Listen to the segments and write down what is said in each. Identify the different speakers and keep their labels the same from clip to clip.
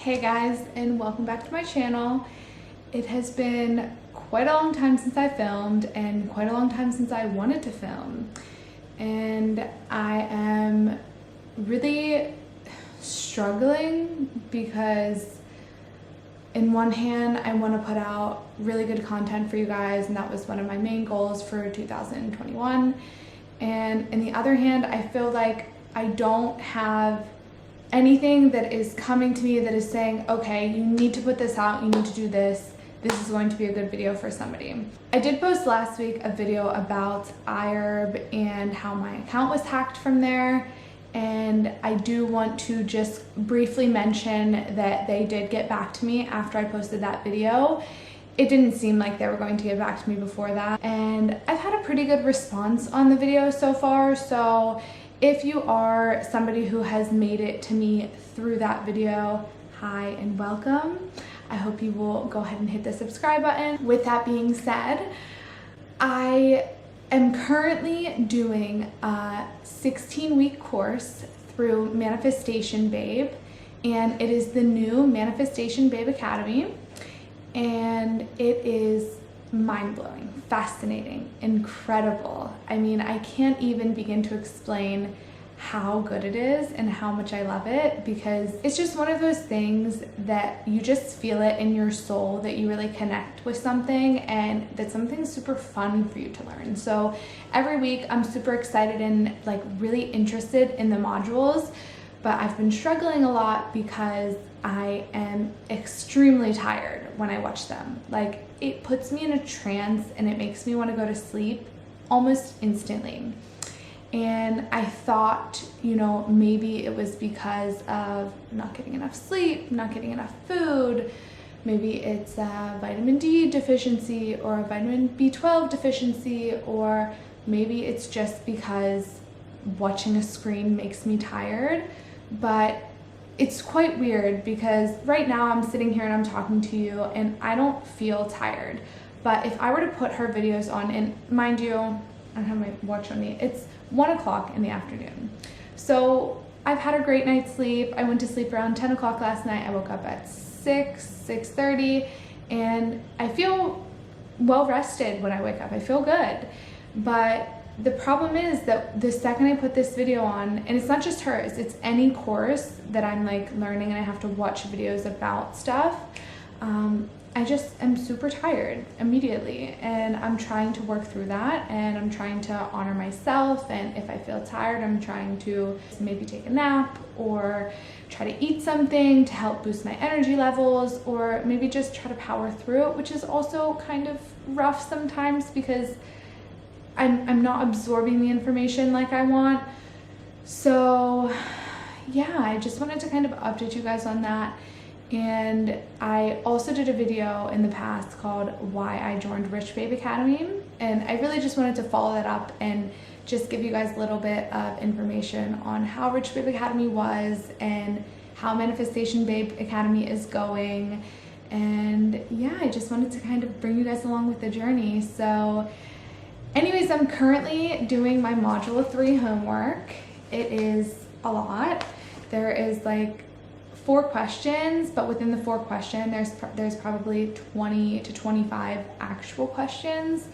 Speaker 1: Hey guys, and welcome back to my channel. It has been quite a long time since I filmed and quite a long time since I wanted to film. And I am really struggling because in one hand, I want to put out really good content for you guys, and that was one of my main goals for 2021. And in the other hand, I feel like I don't have anything that is coming to me that is saying, okay, you need to put this out, you need to do this, this is going to be a good video for somebody. I did post last week a video about iHerb and how my account was hacked from there, and I do want to just briefly mention that they did get back to me after I posted that video. It didn't seem like they were going to get back to me before that, and I've had a pretty good response on the video so far. So if you are somebody who has made it to me through that video, hi and welcome. I hope you will go ahead and hit the subscribe button. With that being said, I am currently doing a 16-week course through Manifestation Babe, and it is the new Manifestation Babe Academy, and it is mind-blowing, fascinating, incredible. I mean, I can't even begin to explain how good it is and how much I love it, because it's just one of those things that you just feel it in your soul that you really connect with something, and that something's super fun for you to learn. So every week I'm super excited and like really interested in the modules, but I've been struggling a lot because I am extremely tired when I watch them. Like, it puts me in a trance and it makes me want to go to sleep almost instantly. And I thought, you know, maybe it was because of not getting enough sleep, not getting enough food. Maybe it's a vitamin D deficiency or a vitamin B12 deficiency, or maybe it's just because watching a screen makes me tired. But it's quite weird because right now I'm sitting here and I'm talking to you and I don't feel tired. But if I were to put her videos on, and mind you, I don't have my watch on me, it's 1 o'clock in the afternoon. So I've had a great night's sleep. I went to sleep around 10 o'clock last night. I woke up at 6:30, and I feel well rested when I wake up. I feel good. But the problem is that the second I put this video on, and it's not just hers, it's any course that I'm like learning and I have to watch videos about stuff, I just am super tired immediately, and I'm trying to work through that, and I'm trying to honor myself, and if I feel tired, I'm trying to maybe take a nap or try to eat something to help boost my energy levels, or maybe just try to power through it, which is also kind of rough sometimes because I'm not absorbing the information like I want. So yeah, I just wanted to kind of update you guys on that. And I also did a video in the past called Why I Joined Rich Babe Academy, and I really just wanted to follow that up and just give you guys a little bit of information on how Rich Babe Academy was and how Manifestation Babe Academy is going. And yeah, I just wanted to kind of bring you guys along with the journey. So anyways, I'm currently doing my Module 3 homework. It is a lot. There is like 4 questions, but within the 4 questions, there's probably 20 to 25 actual questions.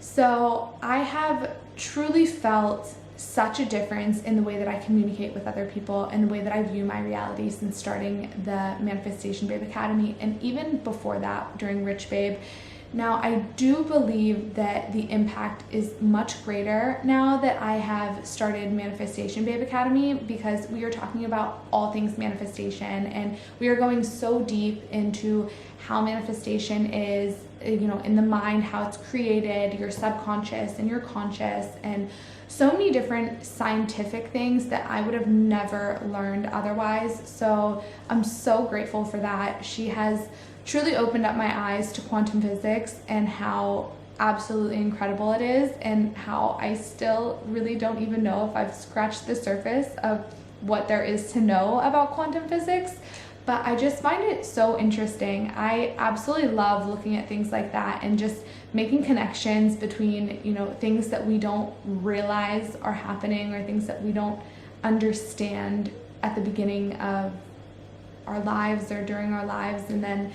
Speaker 1: So I have truly felt such a difference in the way that I communicate with other people and the way that I view my reality since starting the Manifestation Babe Academy, and even before that during Rich Babe. Now, I do believe that the impact is much greater now that I have started Manifestation Babe Academy, because we are talking about all things manifestation, and we are going so deep into how manifestation is, you know, in the mind, how it's created, your subconscious and your conscious, and so many different scientific things that I would have never learned otherwise. So I'm so grateful for that. She has truly opened up my eyes to quantum physics and how absolutely incredible it is, and how I still really don't even know if I've scratched the surface of what there is to know about quantum physics. But I just find it so interesting. I absolutely love looking at things like that and just making connections between, you know, things that we don't realize are happening or things that we don't understand at the beginning of our lives or during our lives, and then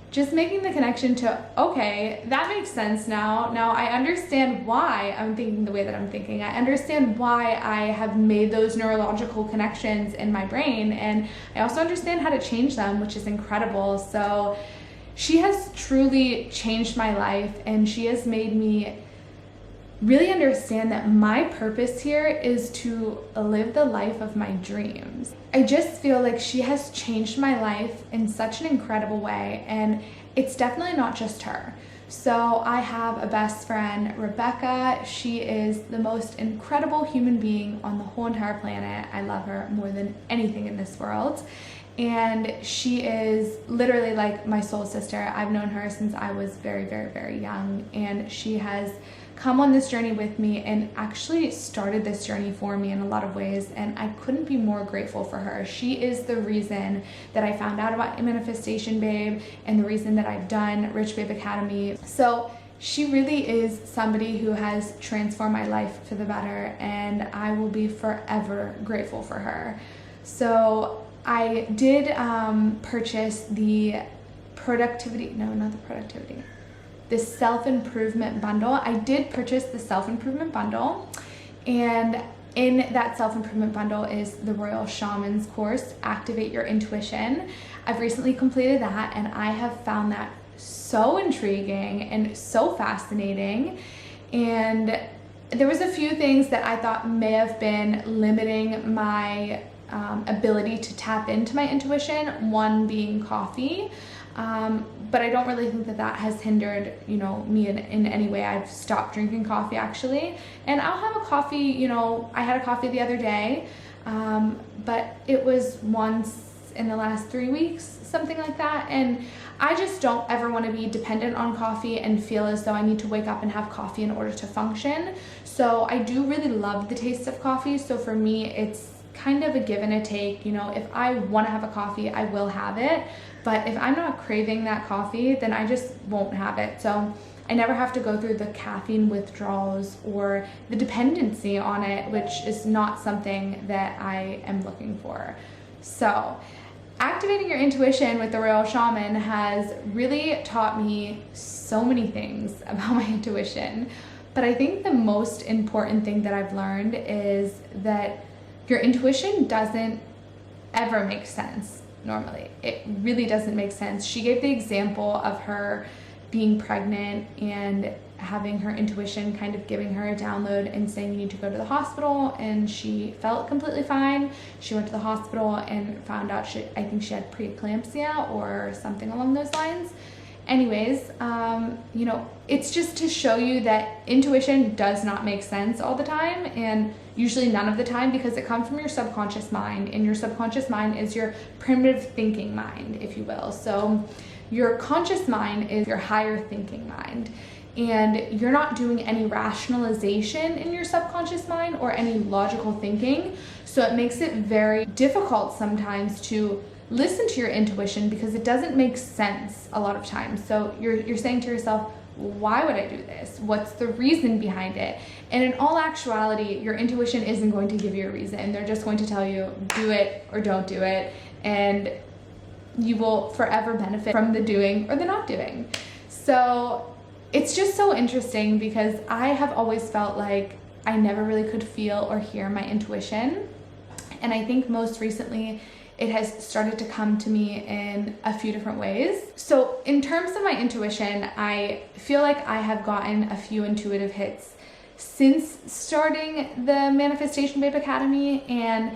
Speaker 1: just making the connection to, okay, that makes sense now. Now I understand why I'm thinking the way that I'm thinking. I understand why I have made those neurological connections in my brain, and I also understand how to change them, which is incredible. So she has truly changed my life, and she has made me really understand that my purpose here is to live the life of my dreams. I just feel like she has changed my life in such an incredible way, and it's definitely not just her. So I have a best friend, Rebecca. She is the most incredible human being on the whole entire planet. I love her more than anything in this world. And she is literally like my soul sister. I've known her since I was very, very, very young, and she has come on this journey with me and actually started this journey for me in a lot of ways, and I couldn't be more grateful for her. She is the reason that I found out about Manifestation Babe and the reason that I've done Rich Babe Academy. So she really is somebody who has transformed my life for the better, and I will be forever grateful for her. So I did purchase the the self-improvement bundle. I did purchase the self-improvement bundle, and in that self-improvement bundle is the Royal Shamans course, Activate Your Intuition. I've recently completed that, and I have found that so intriguing and so fascinating. And there was a few things that I thought may have been limiting my ability to tap into my intuition, one being coffee. But I don't really think that that has hindered, me in any way. I've stopped drinking coffee actually, and I'll have a coffee, I had a coffee the other day, but it was once in the last 3 weeks, something like that. And I just don't ever want to be dependent on coffee and feel as though I need to wake up and have coffee in order to function. So I do really love the taste of coffee. So for me, it's kind of a give and a take. If I want to have a coffee, I will have it. But if I'm not craving that coffee, then I just won't have it. So I never have to go through the caffeine withdrawals or the dependency on it, which is not something that I am looking for. So activating your intuition with the Royal Shaman has really taught me so many things about my intuition. But I think the most important thing that I've learned is that your intuition doesn't ever make sense normally. It really doesn't make sense. She gave the example of her being pregnant and having her intuition kind of giving her a download and saying you need to go to the hospital, and she felt completely fine. She went to the hospital and found out I think she had preeclampsia or something along those lines. Anyways, it's just to show you that intuition does not make sense all the time, and usually none of the time, because it comes from your subconscious mind, and your subconscious mind is your primitive thinking mind, if you will. So your conscious mind is your higher thinking mind, and you're not doing any rationalization in your subconscious mind or any logical thinking. So it makes it very difficult sometimes to listen to your intuition because it doesn't make sense a lot of times. So you're saying to yourself, why would I do this? What's the reason behind it? And in all actuality, your intuition isn't going to give you a reason. They're just going to tell you, do it or don't do it. And you will forever benefit from the doing or the not doing. So it's just so interesting because I have always felt like I never really could feel or hear my intuition. And I think most recently, it has started to come to me in a few different ways. So in terms of my intuition, I feel like I have gotten a few intuitive hits since starting the Manifestation Babe Academy. And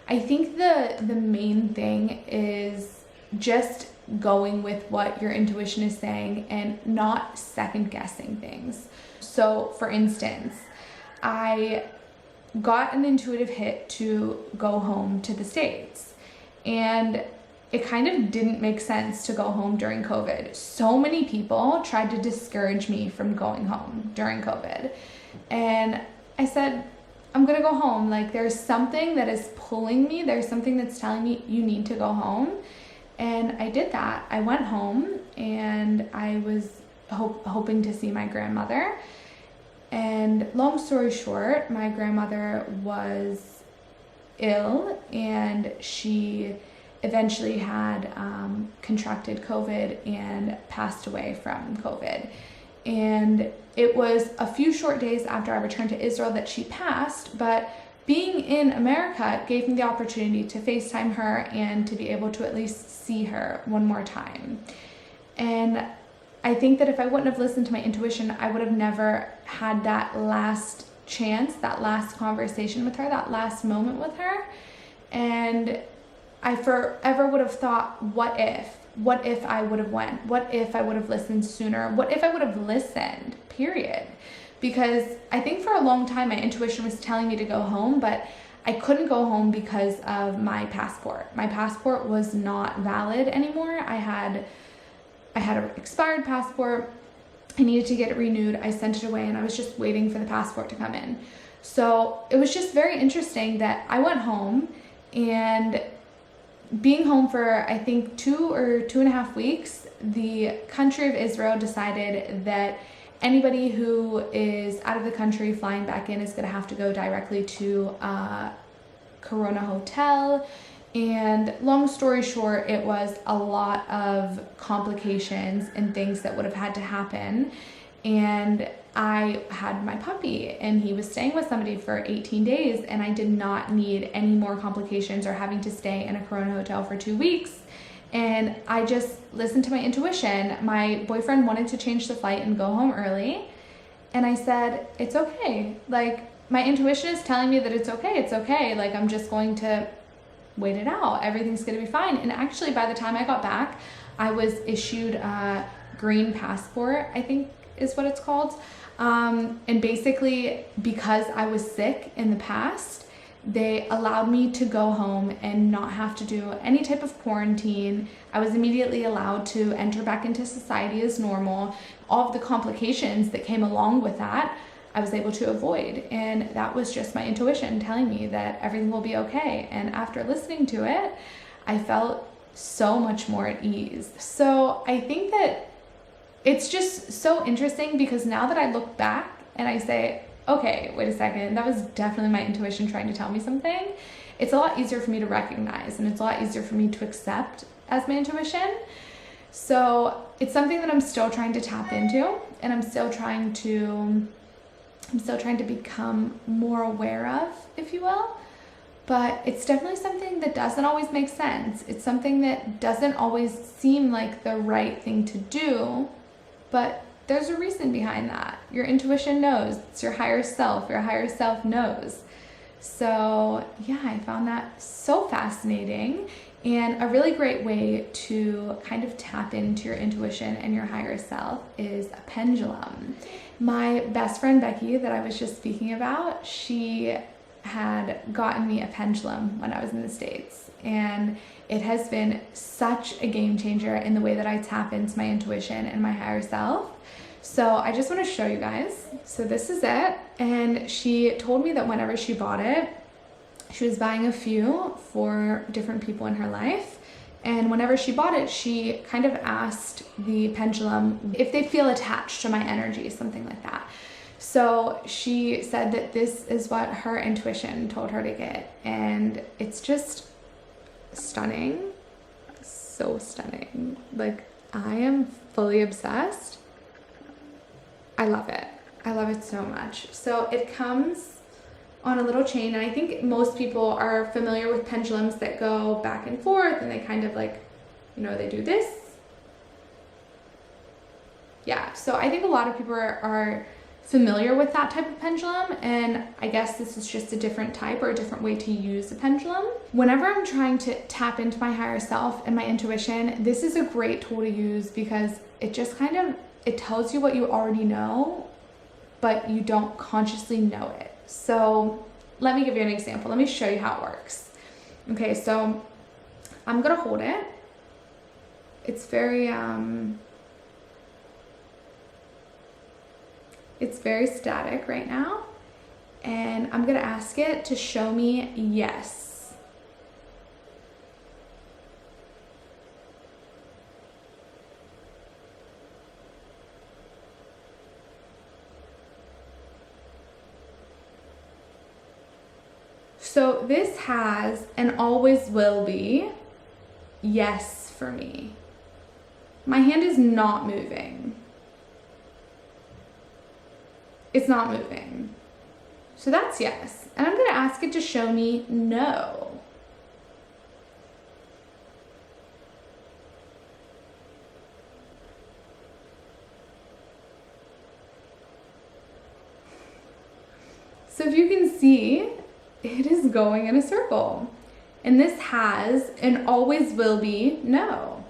Speaker 1: I think the main thing is just going with what your intuition is saying and not second guessing things. So for instance, I got an intuitive hit to go home to the States. And it kind of didn't make sense to go home during COVID. So many people tried to discourage me from going home during COVID. And I said, I'm gonna go home. Like, there's something that is pulling me. There's something that's telling me you need to go home. And I did that. I went home and I was hoping to see my grandmother. And long story short, my grandmother was ill and she eventually had contracted COVID and passed away from COVID. And it was a few short days after I returned to Israel that she passed, but being in America gave me the opportunity to FaceTime her and to be able to at least see her one more time. And I think that if I wouldn't have listened to my intuition, I would have never had that last chance, that last conversation with her, that last moment with her. And I forever would have thought, what if I would have went? What if I would have listened sooner? What if I would have listened, period? Because I think for a long time, my intuition was telling me to go home, but I couldn't go home because of my passport. My passport was not valid anymore. I had an expired passport. I needed to get it renewed. I sent it away and I was just waiting for the passport to come in. So it was just very interesting that I went home, and being home for, I think, 2 or 2.5 weeks, the country of Israel decided that anybody who is out of the country flying back in is going to have to go directly to a Corona hotel. And long story short, it was a lot of complications and things that would have had to happen. And I had my puppy, and he was staying with somebody for 18 days, and I did not need any more complications or having to stay in a Corona hotel for 2 weeks. And I just listened to my intuition. My boyfriend wanted to change the flight and go home early, and I said, it's okay. Like, my intuition is telling me that it's okay. It's okay. Like, I'm just going to wait it out. Everything's going to be fine. And actually, by the time I got back, I was issued a green passport, I think is what it's called. And basically, because I was sick in the past, they allowed me to go home and not have to do any type of quarantine. I was immediately allowed to enter back into society as normal. All of the complications that came along with that, I was able to avoid. And that was just my intuition telling me that everything will be okay. And after listening to it, I felt so much more at ease. So I think that it's just so interesting, because now that I look back and I say, okay, wait a second, that was definitely my intuition trying to tell me something, it's a lot easier for me to recognize, and it's a lot easier for me to accept as my intuition. So it's something that I'm still trying to tap into, and I'm still trying to become more aware of, if you will. But it's definitely something that doesn't always make sense. It's something that doesn't always seem like the right thing to do, but there's a reason behind that. Your intuition knows. It's your higher self. Your higher self knows. So yeah, I found that so fascinating, and a really great way to kind of tap into your intuition and your higher self is a pendulum. My best friend Becky, that I was just speaking about, she had gotten me a pendulum when I was in the States, and it has been such a game changer in the way that I tap into my intuition and my higher self. So I just want to show you guys. So this is it, and she told me that whenever she bought it, she was buying a few for different people in her life, and whenever she bought it, she kind of asked the pendulum if they feel attached to my energy, something like that. So she said that this is what her intuition told her to get, and it's just stunning. So stunning. Like, I am fully obsessed. I love it. I love it so much. So it comes on a little chain, and I think most people are familiar with pendulums that go back and forth, and they kind of like, you know, they do this. Yeah, so I think a lot of people are familiar with that type of pendulum, and I guess this is just a different type or a different way to use a pendulum. Whenever I'm trying to tap into my higher self and my intuition, this is a great tool to use, because it just kind of, it tells you what you already know, but you don't consciously know it. So let me give you an example. Let me show you how it works. Okay, so I'm gonna hold it. It's very static right now, and I'm gonna ask it to show me yes. So this has and always will be yes for me. My hand is not moving. It's not moving. So that's yes. And I'm going to ask it to show me no. So if you can see, it is going in a circle. And this has and always will be no.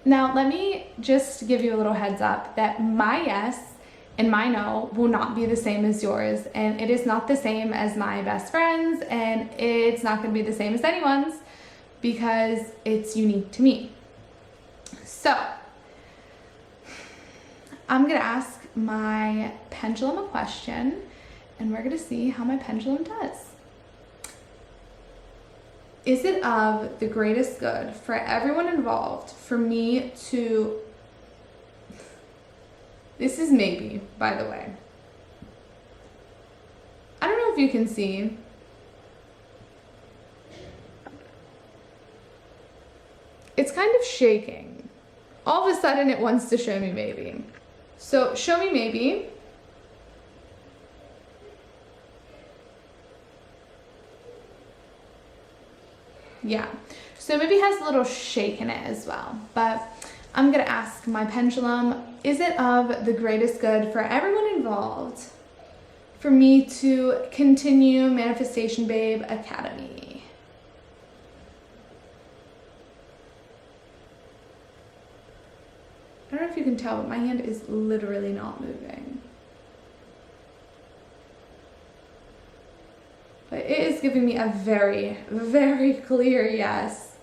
Speaker 1: Now, let me just give you a little heads up that my yes and my no will not be the same as yours. And it is not the same as my best friend's, and it's not going to be the same as anyone's because it's unique to me. So, I'm going to ask my pendulum a question, and we're going to see how my pendulum does. Is it of the greatest good for everyone involved for me to... This is maybe, by the way. I don't know if you can see. It's kind of shaking. All of a sudden it wants to show me maybe. So show me maybe. Yeah, so maybe has a little shake in it as well, but I'm gonna ask my pendulum, is it of the greatest good for everyone involved for me to continue Manifestation Babe Academy? I don't know if you can tell, but my hand is literally not moving. But it is giving me a very, very clear yes.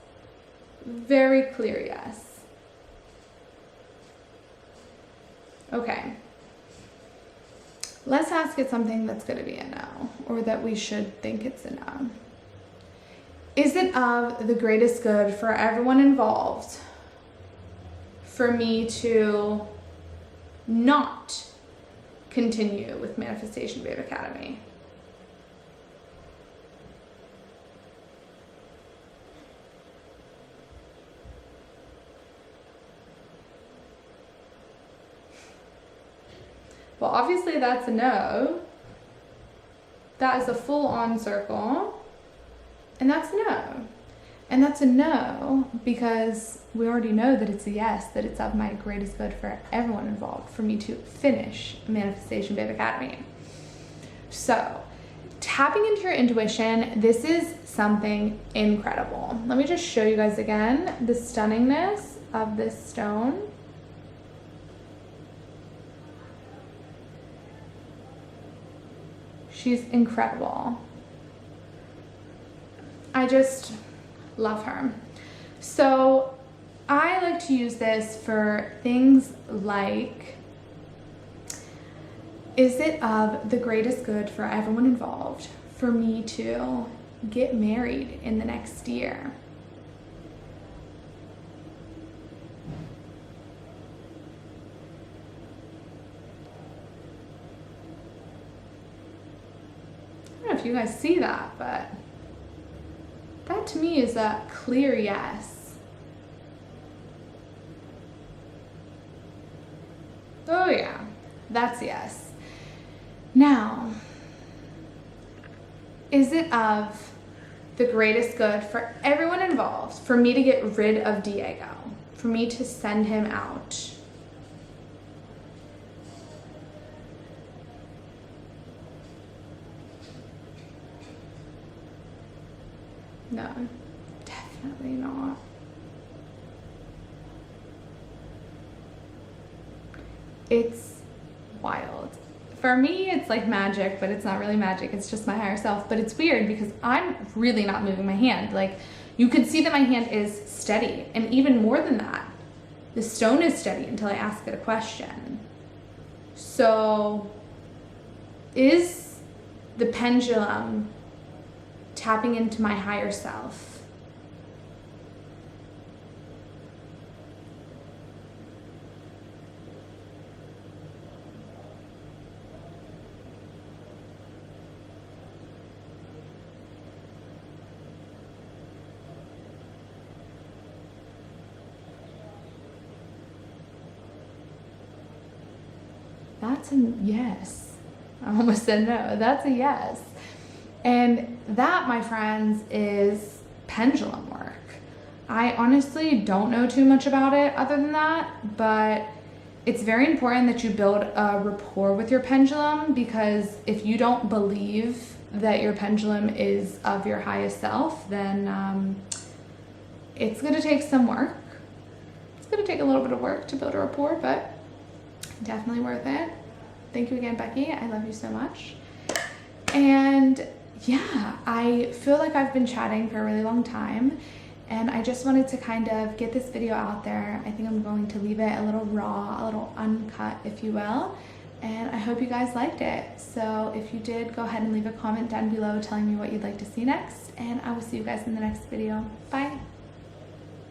Speaker 1: Very clear yes. Okay. Let's ask it something that's going to be a no, or that we should think it's a no. Is it of the greatest good for everyone involved for me to not continue with Manifestation Babe Academy? Well, obviously that's a no. That is a full-on circle. And that's a no. And that's a no because we already know that it's a yes, that it's of my greatest good for everyone involved for me to finish Manifestation Babe Academy. So, tapping into your intuition, this is something incredible. Let me just show you guys again the stunningness of this stone. She's incredible. I just love her. So I like to use this for things like, is it of the greatest good for everyone involved for me to get married in the next year? I don't know if you guys see that, but that to me is a clear yes. Oh yeah, that's yes. Now, is it of the greatest good for everyone involved for me to get rid of Diego, for me to send him out? No, definitely not. It's wild. For me, it's like magic, but it's not really magic. It's just my higher self. But it's weird because I'm really not moving my hand. Like, you can see that my hand is steady. And even more than that, the stone is steady until I ask it a question. So, is the pendulum tapping into my higher self? that's a yes. I almost said no. That's a yes. And that, my friends, is pendulum work. I honestly don't know too much about it other than that, but it's very important that you build a rapport with your pendulum, because if you don't believe that your pendulum is of your highest self, then it's going to take some work. It's going to take a little bit of work to build a rapport, but definitely worth it. Thank you again, Becky. I love you so much. And yeah, I feel like I've been chatting for a really long time, and I just wanted to kind of get this video out there. I think I'm going to leave it a little raw, a little uncut, if you will. And I hope you guys liked it. So if you did, go ahead and leave a comment down below telling me what you'd like to see next. And I will see you guys in the next video. Bye.